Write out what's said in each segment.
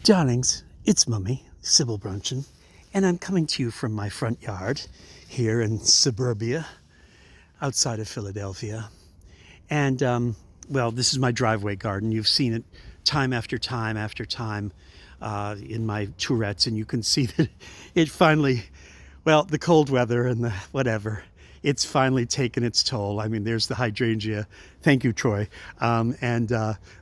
Darlings, it's Mummy, Sybil Brunchen, and I'm coming to you from my front yard here in suburbia outside of Philadelphia. And, well, this is my driveway garden. You've seen it time after time after time in my Tour-ettes, and you can see that it finally, well, the cold weather and the whatever, it's finally taken its toll. I mean, there's the hydrangea. Thank you, Troy. And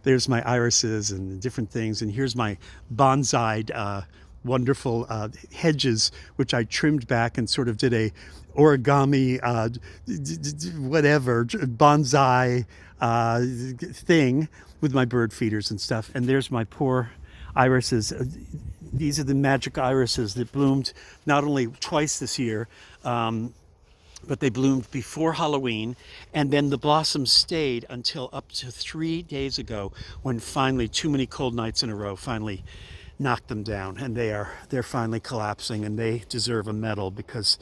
there's my irises and different things. And here's my bonsai wonderful hedges, which I trimmed back and sort of did a origami, whatever, bonsai thing with my bird feeders and stuff. And there's my poor irises. These are the magic irises that bloomed not only twice this year, but they bloomed before Halloween, and then the blossoms stayed until up to 3 days ago, when finally too many cold nights in a row finally knocked them down, and they're finally collapsing, and they deserve a medal because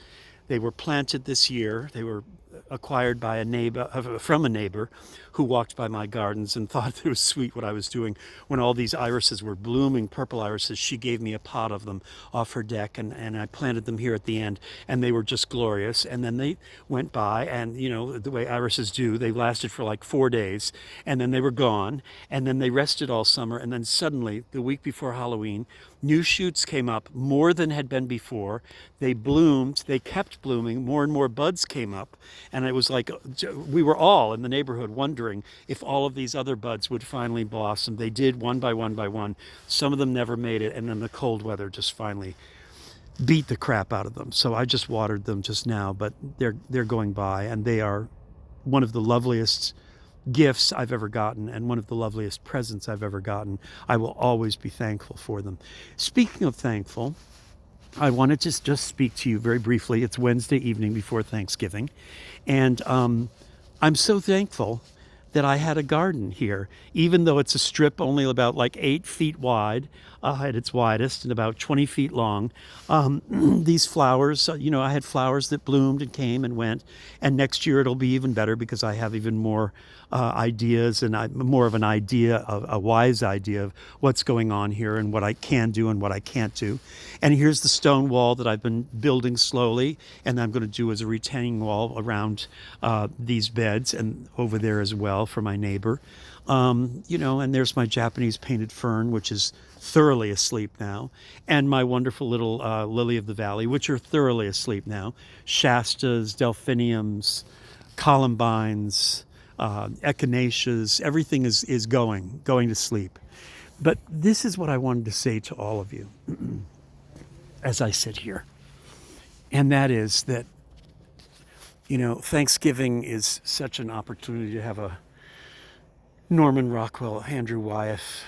they were planted this year. They were acquired by a neighbor, from a neighbor who walked by my gardens and thought it was sweet what I was doing. When all these irises were blooming, purple irises, she gave me a pot of them off her deck, and I planted them here at the end, and they were just glorious. And then they went by, and you know, the way irises do, they lasted for like 4 days, and then they were gone, and then they rested all summer, and then suddenly, the week before Halloween, new shoots came up, more than had been before. They bloomed, they kept blooming, more and more buds came up, and it was like we were all in the neighborhood wondering if all of these other buds would finally blossom. They did, one by one by one. Some of them never made it, and then the cold weather just finally beat the crap out of them. So I just watered them just now, but they're going by, and they are one of the loveliest gifts I've ever gotten, and one of the loveliest presents I've ever gotten. I will always be thankful for them. Speaking of thankful, I wanted to just speak to you very briefly. It's Wednesday evening before Thanksgiving, and I'm so thankful that I had a garden here, even though it's a strip only about like 8 feet wide at its widest and about 20 feet long. These flowers, you know, I had flowers that bloomed and came and went, and next year it'll be even better because I have even more ideas, and more of an idea, a wise idea of what's going on here and what I can do and what I can't do. And here's the stone wall that I've been building slowly, and I'm going to do as a retaining wall around these beds, and over there as well for my neighbor. You know, and there's my Japanese painted fern, which is thoroughly asleep now, and my wonderful little lily of the valley, which are thoroughly asleep now. Shastas, delphiniums, columbines, echinaceas, everything is going to sleep. But this is what I wanted to say to all of you as I sit here. And that is that, you know, Thanksgiving is such an opportunity to have a Norman Rockwell, Andrew Wyeth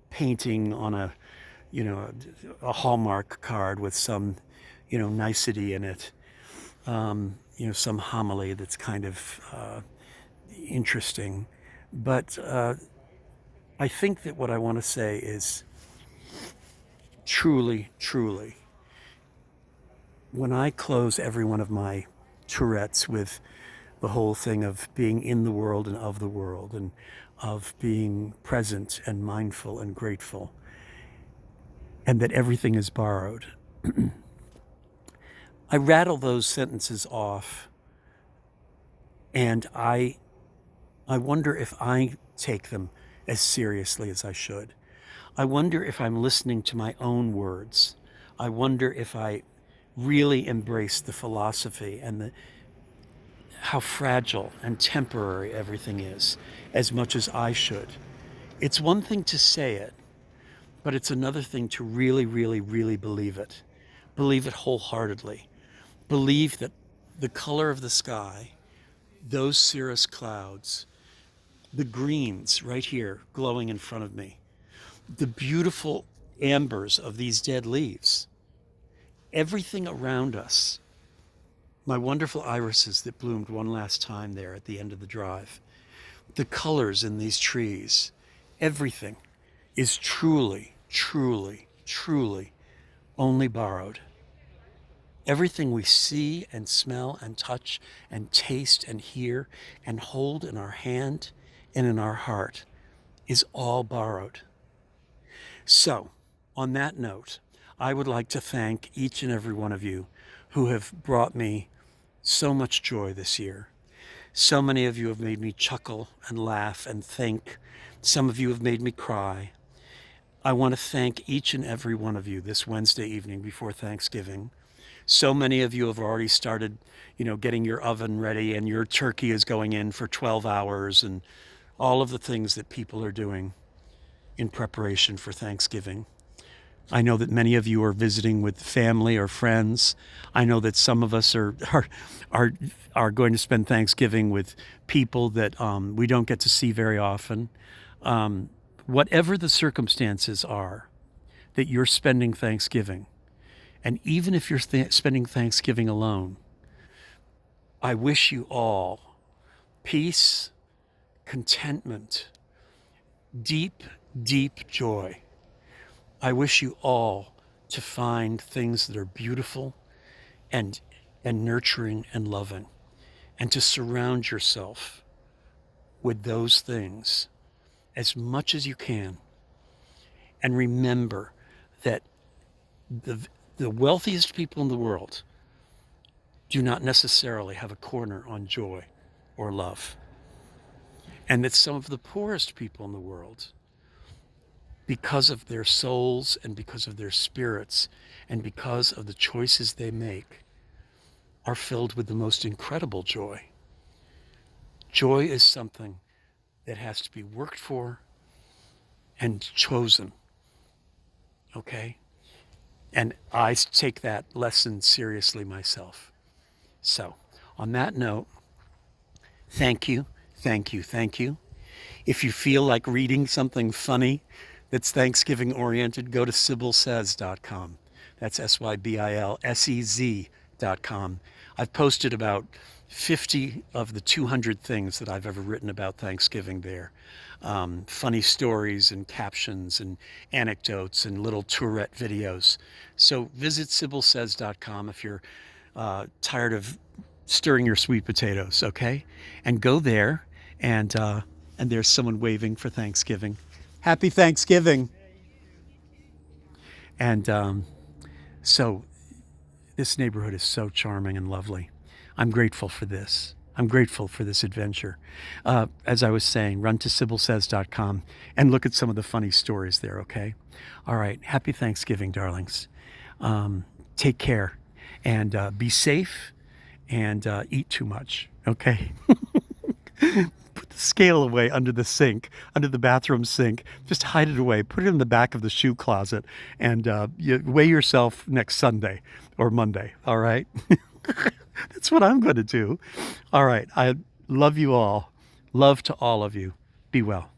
painting on a, you know, a Hallmark card with some, you know, nicety in it. You know, some homily that's kind of interesting. But I think that what I want to say is truly, truly, when I close every one of my Tourette's with the whole thing of being in the world and of the world, and of being present and mindful and grateful, and that everything is borrowed, I rattle those sentences off, and I wonder if I take them as seriously as I should. I wonder if I'm listening to my own words. I wonder if I really embrace the philosophy and how fragile and temporary everything is, as much as I should. It's one thing to say it, but it's another thing to really, really, really believe it. Believe it wholeheartedly. Believe that the color of the sky, those cirrus clouds, the greens right here glowing in front of me, the beautiful ambers of these dead leaves, everything around us, my wonderful irises that bloomed one last time there at the end of the drive, the colors in these trees, everything is truly, truly, truly only borrowed. Everything we see and smell and touch and taste and hear and hold in our hand and in our heart is all borrowed. So, On that note, I would like to thank each and every one of you who have brought me so much joy this year. So many of you have made me chuckle and laugh and think. Some of you have made me cry. I want to thank each and every one of you this Wednesday evening before Thanksgiving. So many of you have already started, getting your oven ready, and your turkey is going in for 12 hours, and all of the things that people are doing in preparation for Thanksgiving. I know that many of you are visiting with family or friends. I know that some of us are going to spend Thanksgiving with people that we don't get to see very often. Whatever the circumstances are that you're spending Thanksgiving, and even if you're spending Thanksgiving alone, I wish you all peace, contentment, deep, deep joy. I wish you all to find things that are beautiful and nurturing and loving, and to surround yourself with those things as much as you can. And remember that the wealthiest people in the world do not necessarily have a corner on joy or love. And that some of the poorest people in the world, because of their souls and because of their spirits and because of the choices they make, are filled with the most incredible joy. Joy is something that has to be worked for and chosen, okay? And I take that lesson seriously myself. So, on that note, thank you, thank you, thank you. If you feel like reading something funny that's Thanksgiving oriented, go to sibylsays.com. That's SYBILSEZ.com. I've posted about 50 of the 200 things that I've ever written about Thanksgiving there. Funny stories and captions and anecdotes and little Tour-ette videos. So visit sibylsays.com if you're tired of stirring your sweet potatoes, okay? And go there, and there's someone waving for Thanksgiving. Happy Thanksgiving. And so this neighborhood is so charming and lovely. I'm grateful for this. I'm grateful for this adventure. As I was saying, run to sibylsays.com and look at some of the funny stories there, okay? All right. Happy Thanksgiving, darlings. Take care, and be safe, and eat too much, okay? Put the scale away under the sink, under the bathroom sink. Just hide it away. Put it in the back of the shoe closet, and you weigh yourself next Sunday or Monday, all right? That's what I'm going to do. All right. I love you all. Love to all of you. Be well.